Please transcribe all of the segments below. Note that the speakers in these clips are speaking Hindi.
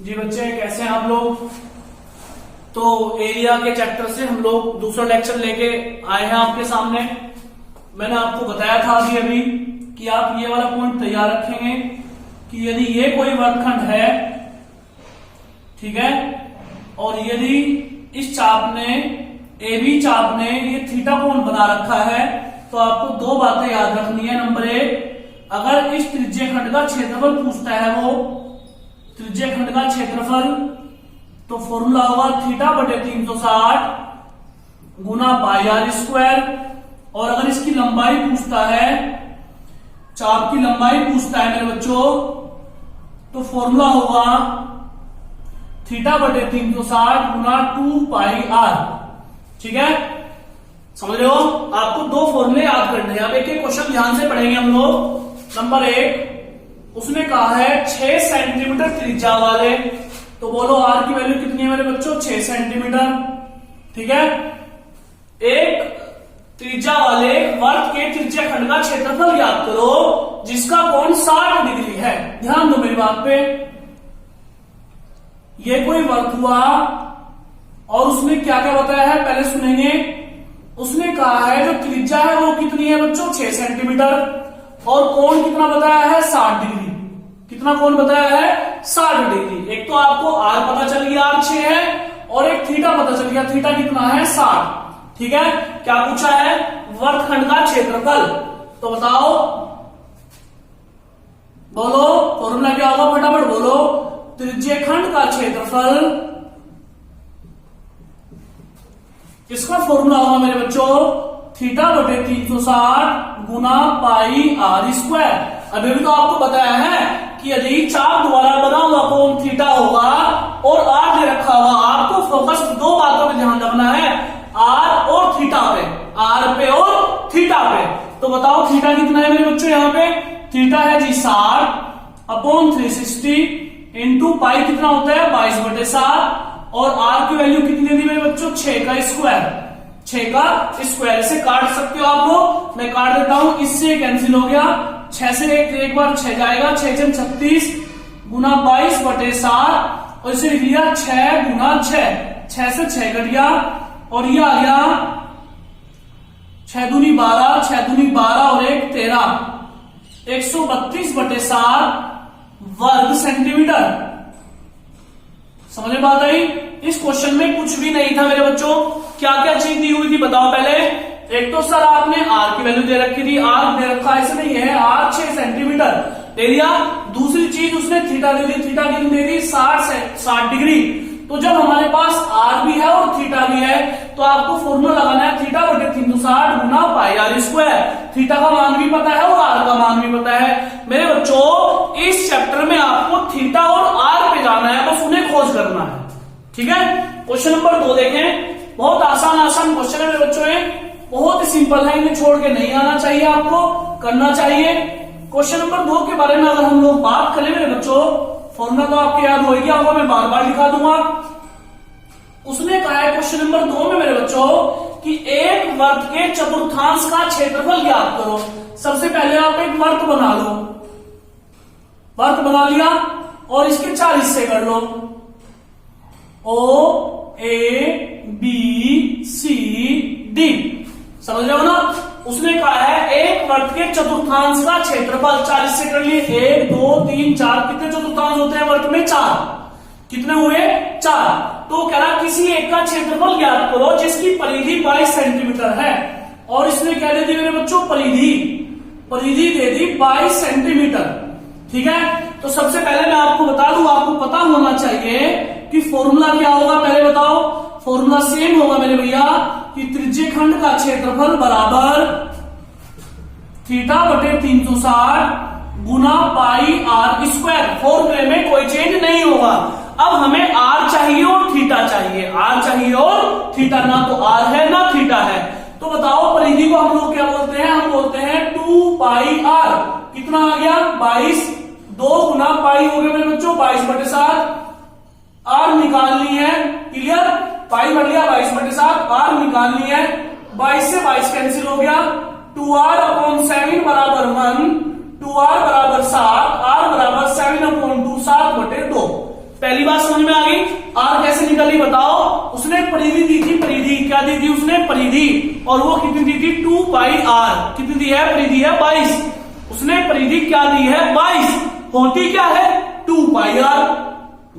जी बच्चे, कैसे हैं आप लोग। तो एरिया के चैप्टर से हम लोग दूसरा लेक्चर लेके आए हैं आपके सामने। मैंने आपको बताया था अभी कि आप ये वाला पॉइंट तैयार रखेंगे कि यदि ये कोई वर्गखंड है, ठीक है, और यदि इस चाप ने AB चाप ने ये थीटा कोण बना रखा है, तो आपको दो बातें याद रखनी है। नंबर एक, अगर इस त्रिज्य खंड का क्षेत्रफल पूछता है, वो त्रिज्य खंड का क्षेत्रफल, तो फॉर्मूला होगा थीटा बटे 360 गुना पाई आर स्क्वायर। और अगर इसकी लंबाई पूछता है, चाप की लंबाई पूछता है मेरे बच्चों, तो फॉर्मूला होगा थीटा बटे 360 गुना 2 पाई आर। ठीक है, समझ रहे हो। आपको दो फॉर्मूले याद करने हैं। अब एक एक क्वेश्चन ध्यान से पढ़ेंगे हम लोग। नंबर एक, उसने कहा है 6 सेंटीमीटर त्रिज्या वाले, तो बोलो आर की वैल्यू कितनी है मेरे बच्चों, 6 सेंटीमीटर। ठीक है, एक त्रिज्या वाले वर्ग के त्रिज्या खंड का क्षेत्रफल याद करो जिसका कोण 60 डिग्री है। ध्यान दो मेरी बात पे। ये कोई वर्ग हुआ और उसने क्या क्या बताया है, पहले सुनेंगे। उसने कहा है जो त्रिज्या है वो कितनी है बच्चों, 6 सेंटीमीटर, और कोण कितना बताया है, 60 डिग्री। कितना कोण बताया है, 60 डिग्री। एक तो आपको आर पता चल गया, आर 6 है, और एक थीटा पता चल गया, थीटा कितना है, 60। ठीक है, क्या पूछा है, वर्गखंड का क्षेत्रफल। तो बताओ, बोलो फॉर्मूला क्या होगा, फटाफट बोलो। त्रिज्य खंड का क्षेत्रफल, इसका फॉर्मूला होगा मेरे बच्चों थीटा बटे 360 गुना पाई आर स्क्वायर। अभी भी तो आपको बताया है कि यदि चाप द्वारा बना हुआ कोण थीटा होगा और आर दे रखा हुआ, आपको फोकस दो बातों पे ध्यान रखना है, आर और थीटा पे, आर पे और थीटा पे। तो बताओ थीटा कितना है मेरे बच्चों, यहां पे थीटा है जी 60 अपॉन 360 इंटू पाई कितना होता है, 22/7, और आर की वैल्यू कितनी थी मेरे बच्चों, 6 का स्क्वायर। 6 का स्क्वायर से काट सकते हो आप लोग, मैं काट देता हूं, इससे कैंसिल हो गया। 6 से एक बार 6 जाएगा, 6 × 36 गुना 22/7, और इसे लिख लिया 6 गुना 6, 6 से 6 कट गया, और ये आ गया 6 दूनी 12, 6 दूनी 12 और 1 13, 132/7 वर्ग सेंटीमीटर। समझ में बात आई। इस क्वेश्चन में कुछ भी नहीं था मेरे बच्चों, क्या क्या चीज दी हुई थी बताओ पहले। एक तो सर आपने आर की वैल्यू दे रखी थी, आर दे रखा ऐसे नहीं है, आर 6 सेंटीमीटर दे दिया। दूसरी चीज उसने थीटा दे दी, थीटा कितनी दे दी, 60 डिग्री। तो जब हमारे पास आर भी है और थीटा भी है, तो आपको फॉर्मूला लगाना है थीटा बटे 360 गुना पाई आर स्क्वायर। थीटा का मान भी पता है और आर का मान भी पता है। मेरे बच्चों इस चैप्टर में आपको थीटा और आर पे जाना है, बस उन्हें खोज करना है। ठीक है, क्वेश्चन नंबर 2 देखें। बहुत आसान क्वेश्चन है मेरे बच्चों, बहुत ही सिंपल है, इन्हें छोड़ के नहीं आना चाहिए, आपको करना चाहिए। क्वेश्चन नंबर 2 के बारे में अगर हम लोग बात करें मेरे बच्चों, फॉर्मूला तो आपके याद हो गया होगा, मैं बार बार लिखा दूंगा। उसने कहा है क्वेश्चन नंबर 2 में मेरे बच्चों कि एक वर्ग के चतुर्थांश का क्षेत्रफल ज्ञात करो। सबसे पहले आप एक वर्ग बना लो, वर्ग बना लिया और इसके 4 हिस्से कर लो, O A B C D। समझ रहे हो ना। उसने कहा है एक वर्ग के चतुर्थांश का क्षेत्रफल, 4 हिस्से कर लिए, 1 2 3 4। कितने चतुर्थांश होते हैं वर्ग में, 4। कितने हुए, 4। तो कह रहा किसी एक का क्षेत्रफल ज्ञात करो जिसकी परिधि 22 सेंटीमीटर है, और इसने क्या दे दी मेरे बच्चों, परिधि दे दी 22 सेंटीमीटर। ठीक है, तो सबसे पहले मैं आपको बता दूं, आपको पता होना चाहिए कि फॉर्मूला क्या होगा, पहले बताओ। फॉर्मूला सेम होगा मेरे भैया कि त्रिज्य खंड का क्षेत्रफल बराबर थीटा बटे 360 गुना पाई आर स्क्वायर। फॉर्मूले में कोई चेंज नहीं होगा। अब हमें आर चाहिए और थीटा चाहिए, आर चाहिए और थीटा, ना तो आर है ना थीटा है। तो बताओ परिधि को हम लोग क्या बोलते हैं, हम बोलते हैं 2 पाई आर। कितना आ गया, 22, 2 गुना पाई हो गया मेरे बच्चों 22/7। आर निकालनी है, क्लियर, पाई बढ़ गया 22/7, आर निकालनी है। 22 से 22 कैंसिल हो गया, 2r अपॉन 7 बराबर 1, 2r बराबर 7, r बराबर 7/2, 7/2। पहली बात समझ में आ गई। आर कैसे निकली बताओ। उसने परिधि दी थी, परिधि क्या दी थी उसने, परिधि, और वो कितनी दी थी 2 पाई आर। कितनी दी है, परिधि है 22। उसने परिधि क्या दी है 22, होती क्या है 2 पाई आर,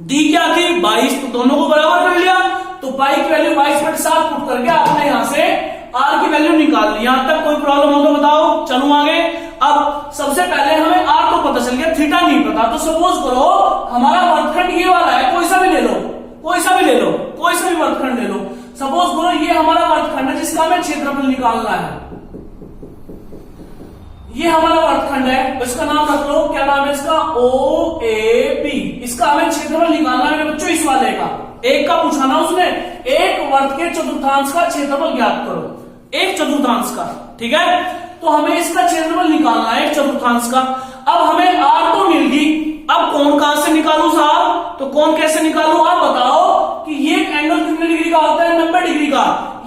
दी क्या थी 22, तो दोनों को बराबर कर लिया। तो पाई की वैल्यू 22/7 पुट करके आपने यहां से आर की वैल्यू निकाल ली। यहां तक कोई प्रॉब्लम हो तो बताओ, चलूं आगे। अब सबसे पहले हमें आर तो पता चल गया, थीटा नहीं पता। तो सपोज करो हमारा वर्गखंड ये वाला है, कोई सा भी ले लो, कोई सा भी ले लो, कोई सा भी वर्गखंड ले लो। सपोज करो ये हमारा वर्गखंड है जिसका हमें क्षेत्रफल निकालना है। ये हमारा वर्गखंड है, इसका नाम रख लो, क्या नाम है इसका, ओ ए बी। इसका हमें क्षेत्रफल निकालना है मेरे बच्चों, इस वाले का, एक का पूछा ना उसने। एक वर्ग के चतुर्थांश का क्षेत्रफल ज्ञात करो, एक चतुर्थांश का, ठीक है। तो हमें इसका क्षेत्रफल निकालना है एक चतुर्थांश का। अब हमें आर तो मिल गई, अब कोण कहां से निकालू साहब, तो कोण कैसे निकालू आप बताओ। कि ये एंगल कितने डिग्री का होता है, 90 डिग्री का।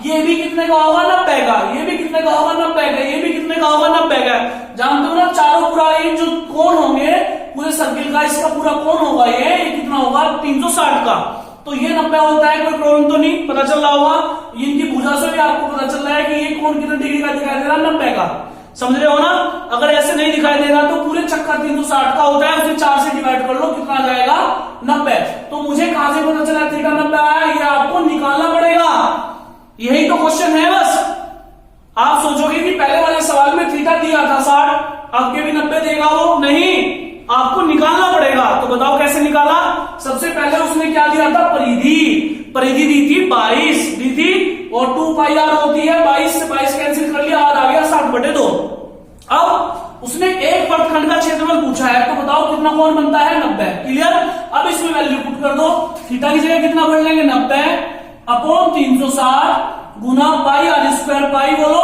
ये भी कितने का होगा, 90 का। ये भी कितने का होगा, 90 का। ये भी कितने का होगा, 90 का। जानते हो ना, चारों पूरा ये जो कोण होंगे पूरे सर्किल का, इसका पूरा कोण होगा ये कितना होगा 360 का। तो ये 90 होता है, कोई प्रॉब्लम तो नहीं, पता चल रहा होगा। इनकी भुजा से भी आपको पता चल रहा है कि ये कोण कितने डिग्री का दिखाई दे रहा है, 90 का। समझ रहे हो ना। अगर ऐसे नहीं दिखाई दे रहा तो पूरे चक्कर 360 का होता है, उसे 4 से डिवाइड कर लो, कितना आ जाएगा 90। तो मुझे कहां से पता चला थीटा 90 आया, ये आपको निकालना पड़ेगा। यही तो क्वेश्चन है बस। आप सोचोगे कि पहले वाले सवाल में थीटा दिया था 60, अब के भी 90 देगा वो, नहीं, आपको निकालना पड़ेगा। तो बताओ कैसे निकाला। सबसे पहले उसने क्या दिया था, परिधि, परिधि दी थी 22 दी थी, और 2 पाई आर होती है, 22 से 22 कैंसिल कर लिया, आर आ गया 60/2। अब उसने एक वर्गखंड का क्षेत्रफल पूछा है, तो बताओ कितना कोण बनता है 90। क्लियर। अब इसमें वैल्यू पुट कर दो, थीटा की जगह कितना भर लेंगे 90/360 गुना पाई आर स्क्वायर, पाई बोलो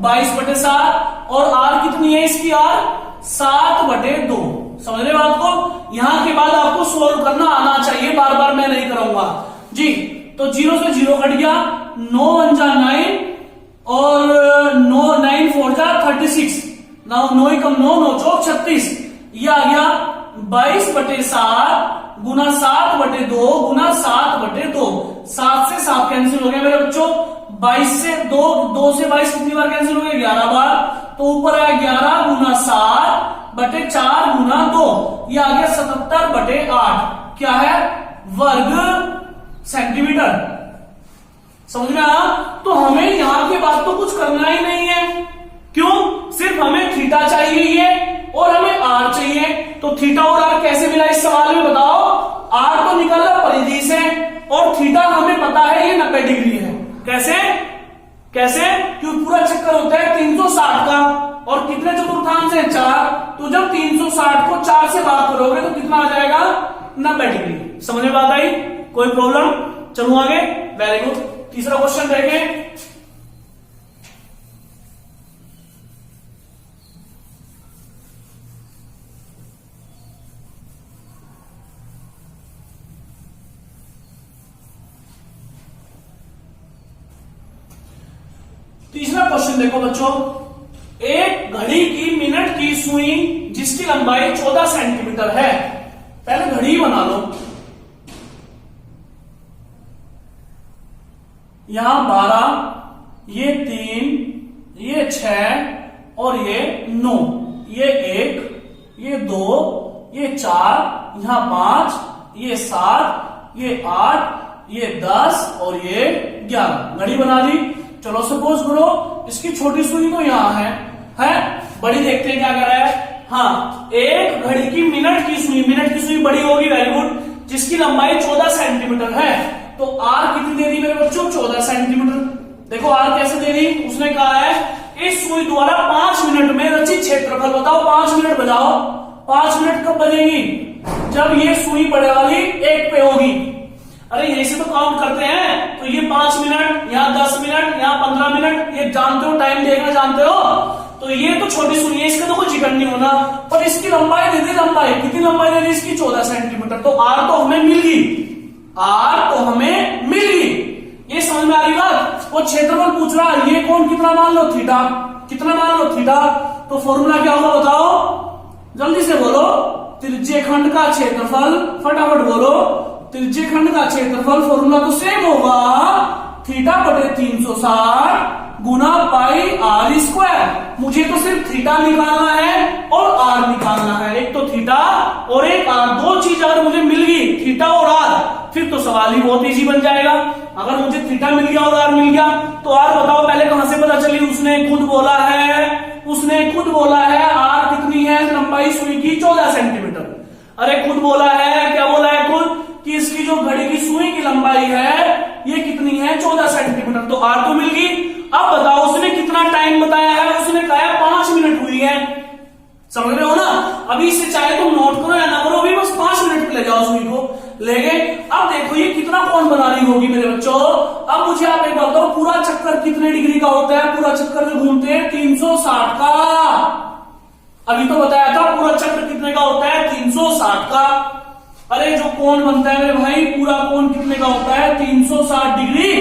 22/7, और आर कितनी है इसकी, आर 7/2। समझ रहे बात को। यहां के बाद आपको सोल्व करना आना चाहिए, बार बार मैं नहीं कराऊंगा जी। तो 0 से 0 कट गया, 9 1 जा 9, और 9 4 जा 36, 9 कम 9 9 चौक 36। ये आ गया 22/7 गुना 7/2 गुना 7/2। 7 से 7 कैंसिल हो गया मेरे बच्चों। 22 से 2 से 22 कितनी बार कैंसिल हो गया, 11 बार। तो ऊपर आया 11 गुना 7/4 गुना 2, ये आ गया 77/8। क्या है, वर्ग सेंटीमीटर। समझ में आया। तो हमें यहां के बाद तो कुछ करना ही नहीं है, क्यों, सिर्फ हमें थीटा चाहिए और हमें आर चाहिए। तो थीटा और आर कैसे मिला इस सवाल में बताओ। आर तो निकाला परिधि से, और थीटा हमें पता है ये 90 डिग्री है। कैसे कैसे, क्योंकि पूरा चक्कर होता है 360 का, और कितने चतुर्थांश है 4। तो जब 360 को 4 से भाग करोगे तो कितना आ जाएगा 90 डिग्री। समझ में बात आई, कोई प्रॉब्लम। चलो आगे, वेरी गुड। तीसरा क्वेश्चन देखें। तीसरा क्वेश्चन देखो बच्चों। एक घड़ी की मिनट की सुई जिसकी लंबाई 14 सेंटीमीटर है। पहले घड़ी बना लो। यहां 12, ये 3, ये 6 और ये 9, ये 1, ये 2, ये 4, यहां 5, ये 7, ये 8, ये 10 और ये 11। घड़ी बना ली। चलो सपोज करो इसकी छोटी सुई तो यहां है, बड़ी देखते हैं क्या कर रहा है। हाँ, एक घड़ी की मिनट की सुई, मिनट की सुई बड़ी होगी, वेरी गुड, जिसकी लंबाई 14 सेंटीमीटर है। तो आर कितनी दे दी मेरे बच्चों, 14 सेंटीमीटर। देखो आर कैसे दे दी, उसने कहा है इस सुई द्वारा 5 मिनट में रचित क्षेत्रफल बताओ। 5 मिनट बजाओ। 5 मिनट कब बजेगी, जब ये सुई बड़े वाली 1 पे होगी। अरे यही से तो काउंट करते हैं। तो ये 5 मिनट, यहाँ 10 मिनट, यहाँ 15 मिनट, ये जानते हो, टाइम देखना जानते हो। तो ये तो छोटी सुई है, इसका तो कोई जिक्र नहीं होना। पर इसकी लंबाई दे दी, लंबाई कितनी लंबाई दे दी इसकी, 14 सेंटीमीटर। तो आर तो हमें मिल गई, आर तो हमें मिल गई। ये समझ में आ रही बात। वो क्षेत्रफल पूछ रहा है, ये कौन कितना मान लो, थीटा। कितना मान लो, थीटा। तो फॉर्मूला क्या होगा बताओ, जल्दी से बोलो। त्रिज्यखंड का क्षेत्रफल, फटाफट बोलो। त्रिज्य खंड का क्षेत्रफल फॉर्मूला तो सेम होगा, थीटा बटे 360 गुना पाई आर स्क्वायर। मुझे तो सिर्फ थीटा निकालना है और आर निकालना है, एक तो थीटा और एक आर, दो चीज अगर मुझे मिल गई थीटा और आर, फिर तो सवाल ही बहुत इजी बन जाएगा। अगर मुझे थीटा मिल गया और आर मिल गया तो आर बताओ पहले कहां से पता चली? उसने खुद बोला है आर कितनी है, लंबाई सुई की 14 सेंटीमीटर। अरे खुद बोला है, क्या बोला है खुद, कि इसकी जो घड़ी की सुई की लंबाई है ये कितनी है, 14 सेंटीमीटर। तो आर तो मिल गई। अब बताओ उसने कितना टाइम बताया है, उसने कहा 5 मिनट हुई है। समझ रहे हो ना? अभी इससे चाहे तुम नोट करो या ना करो, अभी बस 5 मिनट पे ले जाओ सुई को, ले गए। अब देखो ये कितना कोण बना रही होगी मेरे बच्चों। अब मुझे आप एक बात बताओ, पूरा चक्कर कितने डिग्री का होता है? पूरा चक्कर में घूमते हैं 360 का। अभी तो बताया था पूरा चक्र कितने का होता है, 360 का। अरे जो कोण बनता है मेरे भाई, पूरा कोण कितने का होता है, 360 डिग्री।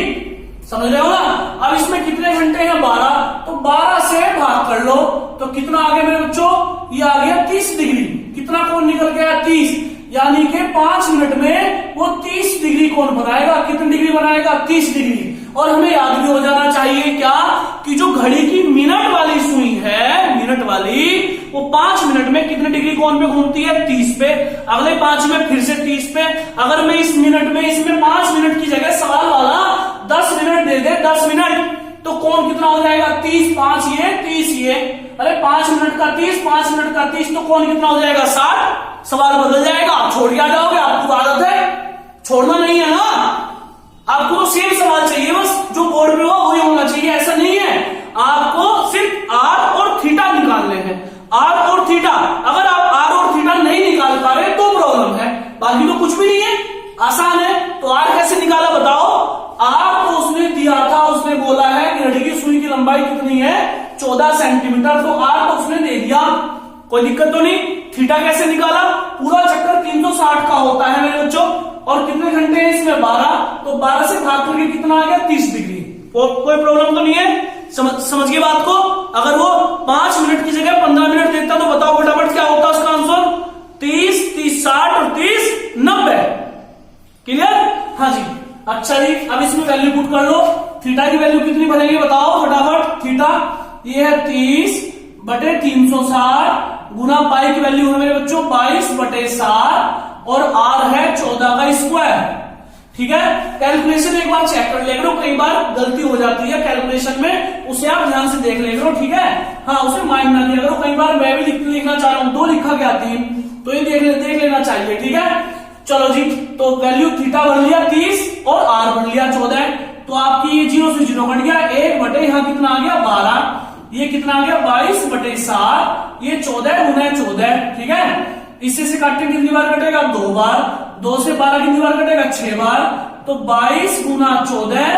समझ रहे हो ना? अब इसमें कितने घंटे हैं, 12, तो 12 से भाग कर लो तो कितना आ गया मेरे बच्चों, ये आ गया 30 डिग्री। कितना कोण निकल गया, 30, यानी कि 5 मिनट में वो 30 डिग्री कोण बनाएगा। कितनी डिग्री बनाएगा, 30 डिग्री। और हमें याद भी हो जाना चाहिए क्या, कि जो घड़ी की मिनट वाली सुई है, मिनट वाली, वो 5 मिनट में कितने डिग्री कोण पे घूमती है, 30 पे। अगले 5 में फिर से 30 पे। अगर मैं इस मिनट में, इसमें 5 मिनट की जगह सवाल वाला 10 मिनट दे दे, 10 मिनट, तो कोण कितना हो जाएगा, 30, 5 ये, 30 ये। अरे 5 मिनट का 30, 5 मिनट का 30, तो कोण कितना हो जाएगा, 60। सवाल बदल जाएगा, आप छोड़ के आ जाओगे, आपको आदत है, छोड़ना नहीं है ना। आपको तो सेम सवाल चाहिए, बस जो बोर्ड में हो वही होना चाहिए, ऐसा नहीं है। आपको सिर्फ आर और थीटा निकालने हैं, आर और थीटा। अगर आप आर और थीटा नहीं निकाल पा रहे तो प्रॉब्लम है, बाकी तो कुछ भी नहीं है, आसान है। तो आर कैसे निकाला बताओ? आर तो उसने दिया था, उसने बोला है कि घड़ी की सुई की लंबाई कितनी है, 14 सेंटीमीटर। तो आर तो उसने दे दिया, कोई दिक्कत तो नहीं। थीटा कैसे निकाला? पूरा चक्कर 360 का होता है मेरे बच्चों, और कितने घंटे हैं इसमें, 12, तो 12 से भाग करके कितना आ गया, 30 डिग्री। कोई प्रॉब्लम तो नहीं है, समझ गए बात को? अगर वो 5 मिनट की जगह 15 मिनट देता तो बताओ फटाफट क्या होता उसका आंसर, 30, 30, 60 और 30, 90। क्लियर? हाँ जी। अच्छा जी, अब इसमें वैल्यू पुट कर लो। थीटा की वैल्यू कितनी बनेगी बताओ फटाफट। थीटा ये है 30 बटे 360 गुना पाई की वैल्यू है मेरे बच्चों 22 बटे 7 और आर है 14 का स्क्वायर। ठीक है, कैलकुलेशन एक बार चेक कर ले करो, कई बार गलती हो जाती है कैलकुलेशन में, उसे आप ध्यान से देख ले करो। ठीक है, हाँ उसे माइंड ना लिया करो, कई बार मैं भी लिखना चाह रहा हूं, 2 लिखा गया 3, तो ये देख लेना चाहिए। ठीक है, चलो जी, तो वैल्यू थीटा बन लिया 30 और आर बन लिया 14, तो आपकी ये 0 से 0 कट गया, 1 बटे यहाँ कितना आ गया 12, ये कितना आ गया 22 बटे 7, ये 14 गुना 14। ठीक है, इससे से काट के कितनी बार कटेगा, 2 बार, 2 से 12 कितनी बार कटेगा, 6 बार, तो 22 गुना 14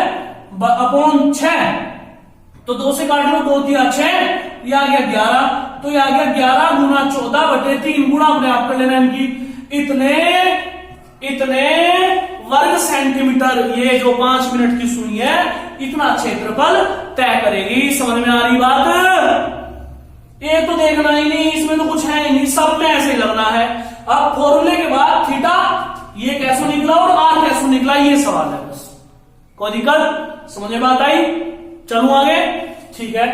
अपॉन 6, तो 2 से काट लो, 2 दिया 6, ये आ गया 11, तो ये आ गया 11 गुना 14 बटे 3, गुणा अपने आप कर लेना इनकी, इतने वर्ग सेंटीमीटर ये जो 5 मिनट की सुई है इतना क्षेत्रफल तय करेगी। समझ में आ रही बात? ये तो देखना ही नहीं, इसमें तो कुछ है ही नहीं, सब में ऐसे ही लगना है। अब फॉर्मूले के बाद थीटा ये कैसे निकला और आर कैसे निकला, ये सवाल है बस। कोई दिक्कत? समझ में बात आई? चलूं आगे। ठीक है,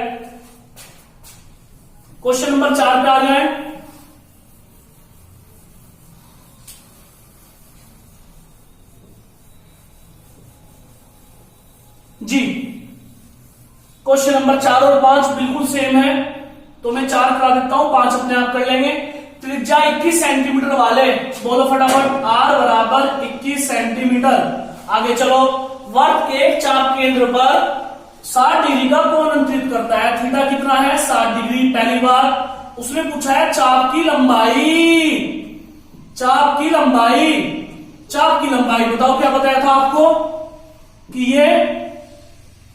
क्वेश्चन नंबर 4 पे आ जाए। जी, क्वेश्चन नंबर 4 और 5 बिल्कुल सेम है, तो मैं 4 करा देता हूं, 5 अपने आप कर लेंगे। त्रिज्या 21 सेंटीमीटर वाले बोलो फटाफट, आर बराबर 21 सेंटीमीटर। आगे चलो, वर्त के चाप केंद्र पर 60 डिग्री का कोण अंतरित करता है, थीटा कितना है 60 डिग्री। पहली बार उसने पूछा है चाप की लंबाई, चाप की लंबाई बताओ, क्या बताया था आपको कि ये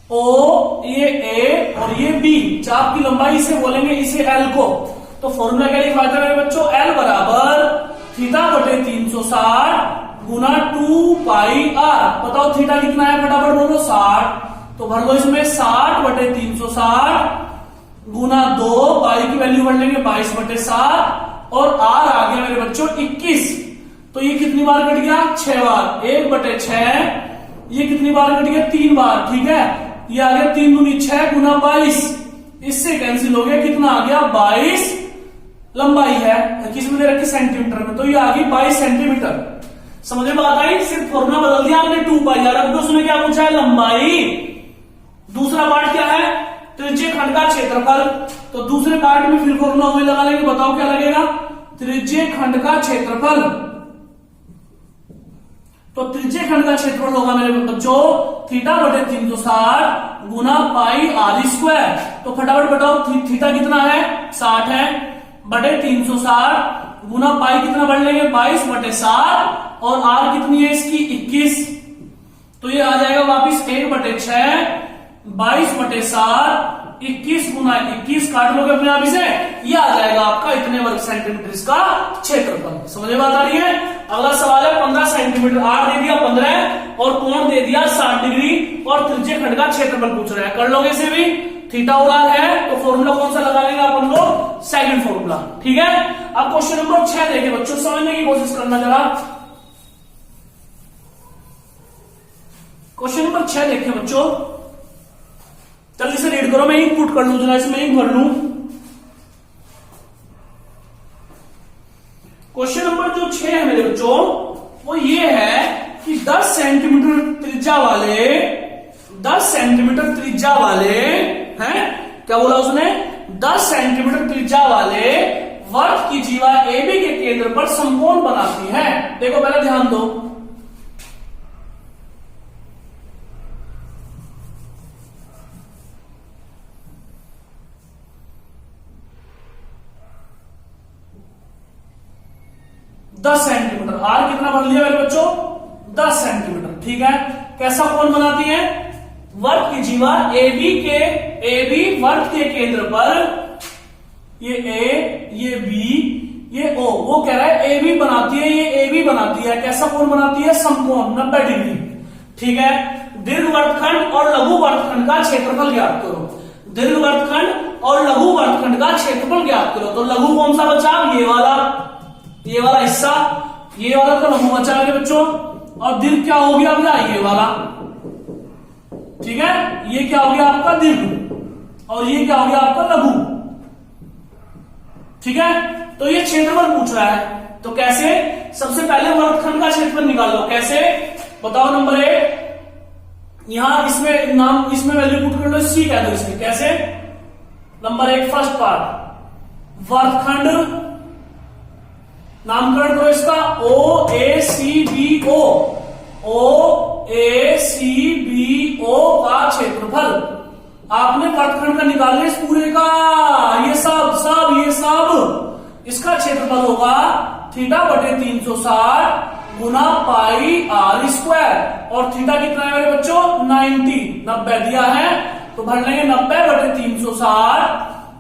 O, ये A और ये B, चाप की लंबाई से बोलेंगे इसे L को। तो फॉर्मूला क्या लिखा था मेरे बच्चों, L बराबर थीटा बटे 360 गुना 2 पाई R। बताओ थीटा कितना है, फटाफट बोलो 60, तो भर दो इसमें 60 बटे 360 गुना 2 पाई की वैल्यू भर लेंगे 22 बटे 7 और R आ गया मेरे बच्चों 21। तो ये कितनी बार कट गया? 6 बार। 1/6 ये कितनी बार कट गया? 3 बार। ठीक है, ये आ गया 3 दूनी 6 गुना 22, इससे कैंसिल हो गया, कितना आ गया? 22 लंबाई है, किस में दे रखी? सेंटीमीटर में, तो ये आ गई 22 सेंटीमीटर। समझ में बात आई? सिर्फ फॉर्मूला बदल दिया हमने 2 पाई। अब उसने क्या पूछा है? लंबाई। दूसरा पार्ट क्या है? त्रिज्य खंड का क्षेत्रफल। तो दूसरे पार्ट में फिर फॉर्मूला वही लगा लेंगे, बताओ क्या लगेगा? त्रिज्य खंड का क्षेत्रफल। तो त्रिज्य खंड का क्षेत्रफल होगा मेरे बच्चों θ/360 गुना पाई r स्क्वायर। तो फटाफट बताओ, थीटा कितना है? 60 है, बटे 360 गुना पाई कितना बढ़ लेंगे? 22/7, और r कितनी है इसकी? 21। तो ये आ जाएगा वापिस 1/6 22/7, 21 गुना 21 काट लोगे अपने आप इसे, ये आ जाएगा आपका इतने वर्ग सेंटीमीटर इसका क्षेत्रफल। समझ में बात आ रही है? अगला सवाल है 15 सेंटीमीटर, r दे दिया 15 और कोण दे दिया 60 डिग्री, और त्रिज्य खंड का क्षेत्रफल पूछ रहा है। कर लोगे इसे भी? थीटा और r है, तो फॉर्मूला कौन सा लगा लेंगे अपन लोग? Second formula. ठीक है, अब क्वेश्चन नंबर 6 देखिए बच्चों, समझने की कोशिश करना जरा। क्वेश्चन नंबर 6 देखिए बच्चों, जल्दी से रीड करो, मैं इनपुट कर लूं जरा, इसमें ही भर लूं। क्वेश्चन नंबर जो 6 है मेरे बच्चों, वो ये है कि 10 सेंटीमीटर त्रिज्या वाले, 10 सेंटीमीटर त्रिज्या वाले हैं, क्या बोला उसने? 10 सेंटीमीटर त्रिज्या वाले वर्ग की जीवा AB के केंद्र पर समकोण बनाती है। देखो पहले ध्यान दो, सेंटीमीटर, आर कितना भर लिया मेरे बच्चों? 10 सेंटीमीटर। ठीक है, कैसा कोण बनाती है? वर्ग की जीवा AB वर्ग के केंद्र पर, ये A, ये B, ये O, वो कह रहा है AB बनाती है, ये AB बनाती है, कैसा कोण बनाती है? समकोण 90 डिग्री। ठीक है, दीर्घ वर्तखंड और लघु वर्तखंड का क्षेत्रफल ज्ञात करो। दीर्घ वर्तखंड और लघु वर्तखंड का क्षेत्रफल ज्ञात करो। तो लघु कौन सा बचा? ये वाला हिस्सा, ये वाला तो लघु बचा मेरे बच्चों, और दीर्घ क्या हो गया भैया? ये वाला। ठीक है, ये क्या हो गया आपका? दीर्घ, और ये क्या हो गया आपका? लघु। ठीक है, तो ये क्षेत्रफल पूछ रहा है, तो कैसे? सबसे पहले वर्गखंड का क्षेत्रफल निकाल लो। कैसे बताओ? नंबर 1, यहां इसमें नाम, इसमें वैल्यू पुट कर लो, सी कह दो इसमें। कैसे? नंबर 1 फर्स्ट पार्ट, वर्गखंड नामकरण करो इसका OACBO, OACBO का क्षेत्रफल। आपने वर्गखंड का निकाल लिया इस पूरे का, ये सब इसका क्षेत्रफल होगा θ/360 गुना पाई r स्क्वायर, और थीटा कितना है मेरे बच्चों? 90 दिया है, तो भर लेंगे 90/360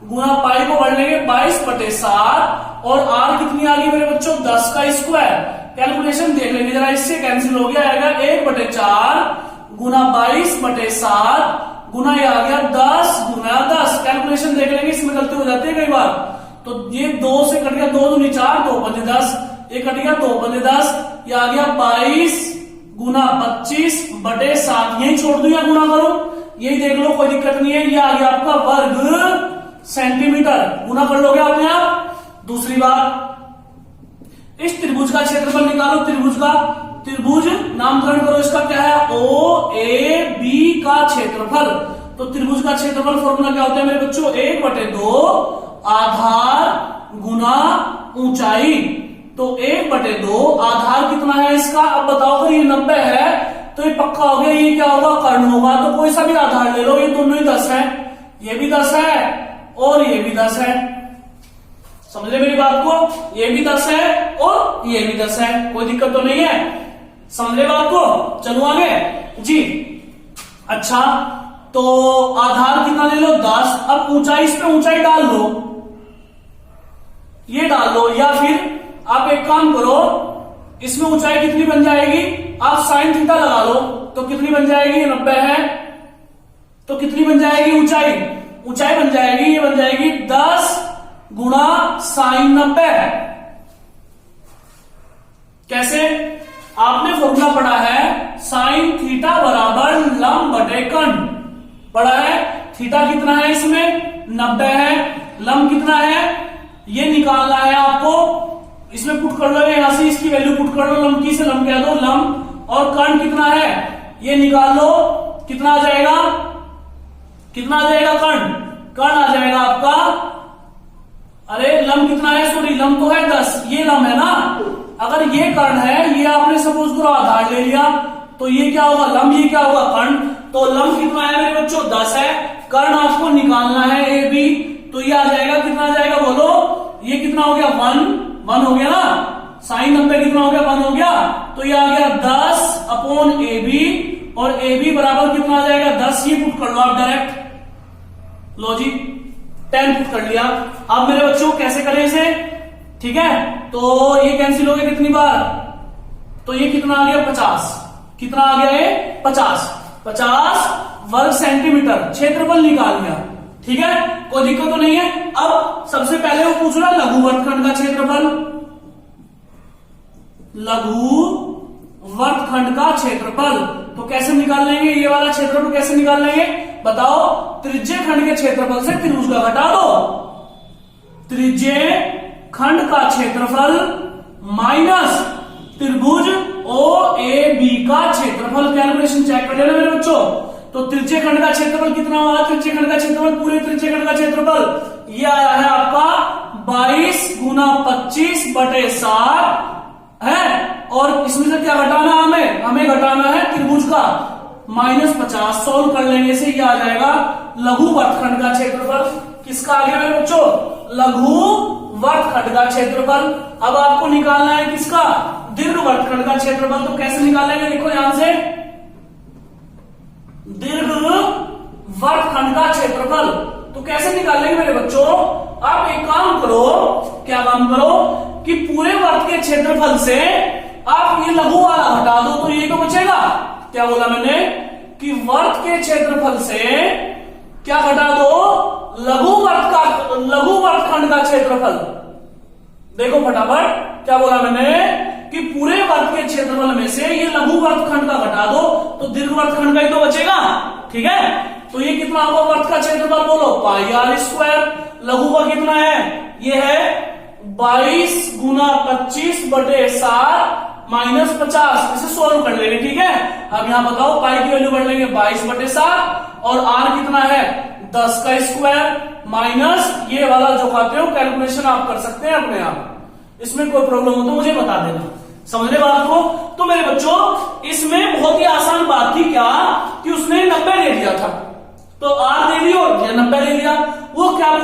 गुना पाई को भर लेंगे 22/7, और r कितनी आ गई मेरे बच्चों? 10 का स्क्वायर। कैलकुलेशन देख लेंगे जरा, इससे कैंसिल हो गया, आएगा 1/4 गुना 22/7 गुना ये आ गया 10 गुना 10। कैलकुलेशन देख लेंगे, इसमें गलती हो जाती है कई बार। तो ये 2 से कट गया, 2 दूनी 4, 2 पंजे 10, ये कट गया 2 पंजे 10, ये आ गया 22 गुना 25/7। यही छोड़ दूं या गुना करूं? यही देख लो, कोई दिक्कत नहीं है। ये आ गया आपका वर्ग सेंटीमीटर, गुना कर लोगे आपने आप। दूसरी बात, इस त्रिभुज का क्षेत्रफल निकालो। त्रिभुज नामकरण करो इसका, क्या है? OAB का क्षेत्रफल। तो त्रिभुज का क्षेत्रफल फॉर्मूला क्या होता है मेरे बच्चों? 1/2 आधार गुना ऊंचाई। तो 1/2 आधार कितना है इसका? अब बताओ, अगर ये 90 है तो ये पक्का हो गया, ये क्या होगा? कर्ण होगा। तो कोई सा भी आधार ले लो, ये दोनों ही 10 है, ये भी 10 है और ये भी 10 है। समझे मेरी बात को? ये भी 10 है और ये भी 10 है, कोई दिक्कत तो नहीं है। समझे बात को? चलो आगे जी। अच्छा, तो आधार कितना ले लो? 10। अब ऊंचाई, इस पे ऊंचाई डाल लो, ये डाल लो, या फिर आप एक काम करो, इसमें ऊंचाई कितनी बन जाएगी? आप साइन थीटा लगा लो, तो कितनी बन जाएगी? 90 है, तो कितनी बन जाएगी ऊंचाई? ऊंचाई बन जाएगी, ये बन जाएगी 10 गुणा साइन 90। कैसे? आपने फॉर्मूला पढ़ा है साइन थीटा बराबर लंब बटे कर्ण पढ़ा है। थीटा कितना है इसमें 90 है, लंब कितना है ये निकालना है आपको। इसमें पुट कर लो, यहां से इसकी वैल्यू पुट कर लो, लंब की से लंब कह दो लंब, और कर्ण कितना है ये निकाल लो। कितना आ जाएगा, कितना आ जाएगा कर्ण? कर्ण आ जाएगा आपका, अरे लंब कितना है, सॉरी लंब तो है 10, ये लंब है ना। अगर ये कर्ण है, ये आपने सपोज करो आधार ले लिया, तो ये क्या होगा लंब, ये क्या होगा कर्ण। तो लंब कितना है मेरे बच्चों 10 है, कर्ण आपको निकालना है ए बी, तो ये आ जाएगा कितना आ जाएगा बोलो, ये कितना हो गया 1 हो गया ना। साइन 90 कितना हो गया 1 हो गया, तो ये आ गया 10 अपॉन ए बी, और ए बी बराबर कितना आ जाएगा 10, ये पुट कर लो आप डायरेक्ट, लो जी 10 पुट कर लिया। अब मेरे बच्चों कैसे करें इसे, ठीक है, तो ये कैंसिल हो गया कितनी बार, तो ये कितना आ गया 50, कितना आ गया ये 50 वर्ग सेंटीमीटर क्षेत्रफल निकाल गया, ठीक है, कोई दिक्कत तो नहीं है। अब सबसे पहले वो पूछ रहा लघु वर्तखंड का क्षेत्रफल, लघु वर्तखंड का क्षेत्रफल, तो कैसे निकाल लेंगे ये वाला क्षेत्रफल, कैसे निकाल लेंगे बताओ। त्रिज्य खंड के क्षेत्रफल से त्रिभुज का घटा दो, त्रिज्य खंड का क्षेत्रफल माइनस त्रिभुज ओ ए बी का क्षेत्रफल, कैलकुलेशन चेक कर लेना मेरे बच्चों। तो त्रिज्य खंड का क्षेत्रफल कितना हुआ, त्रिज्य खंड का क्षेत्रफल, पूरे त्रिज्य खंड का क्षेत्रफल ये आया है आपका 22 गुना 25 बटे 60 है, और इसमें से क्या घटाना है, हमें घटाना है त्रिभुज का -50। सोल्व कर लेने से ये आ जाएगा लघु वर्तखंड का क्षेत्रफल। किसका आ गया मेरे बच्चों, लघु वर्तखंड का क्षेत्रफल। अब आपको निकालना है किसका, दीर्घ वर्तखंड का क्षेत्रफल। तो कैसे निकालेंगे, देखो यहां से दीर्घ वर्तखंड का क्षेत्रफल, तो कैसे निकालेंगे मेरे बच्चों। आप एक काम करो, क्या काम करो कि पूरे वर्त के क्षेत्रफल से आप ये लघु वाला हटा दो, तो ये तो बचेगा। क्या बोला मैंने कि वर्त के क्षेत्रफल से क्या घटा दो, लघु वर्तखंड का क्षेत्रफल। देखो फटाफट क्या बोला मैंने कि पूरे वर्त के क्षेत्रफल में से ये लघु वर्तखंड का घटा दो, तो दीर्घ वर्तखंड का ही तो बचेगा, ठीक है। तो ये कितना होगा वर्त का क्षेत्रफल बोलो, पाई आर स्क्वायर। लघु का कितना है, ये है 22 गुना 25 बटे 60 -50। इसे सोल्व कर लेंगे, ठीक है। अब यहां बताओ पाई की वैल्यू बढ़ लेंगे 22 बटे 60, और आर कितना है 10 का स्क्वायर माइनस ये वाला जो खाते हो, कैलकुलेशन आप कर सकते हैं अपने आप, इसमें कोई प्रॉब्लम हो तो मुझे बता देना, समझ रहे बात को। तो मेरे बच्चों इसमें बहुत ही आसान बात थी क्या कि उसने 90 ले लिया था, तो आर दे दिया और 90 ले लिया। वो क्या पूछ